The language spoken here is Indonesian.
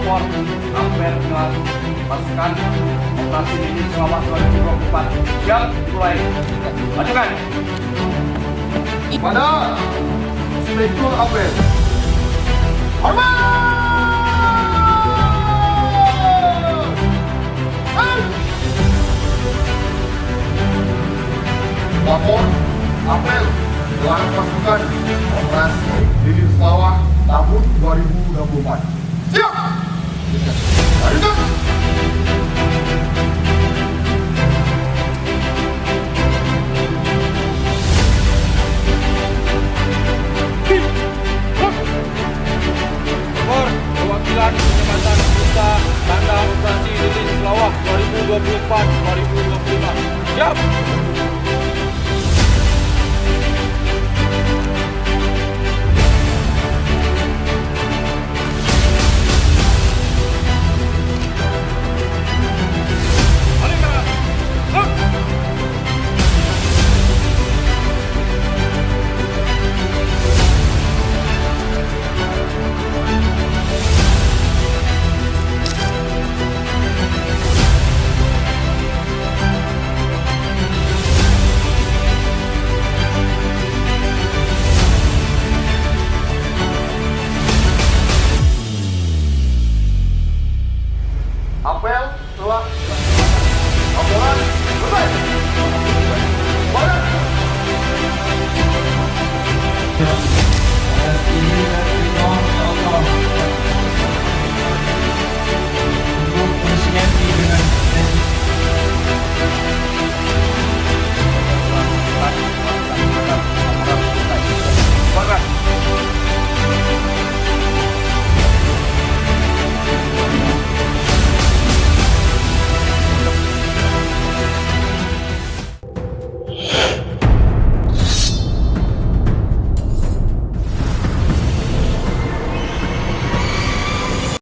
lapor Apel dengan pasukan operasi Lilin Selawah 2024 siap dimulai. Majukan. Pada Inspektur Apel. Hormat! Lapor Apel gelar pasukan operasi Lilin Selawah tahun 2024. Siap! Lanjutkan! Perwakilan Kecamatan Kuta Tanda Operasi Lilin Selawah 2024-2025 siap.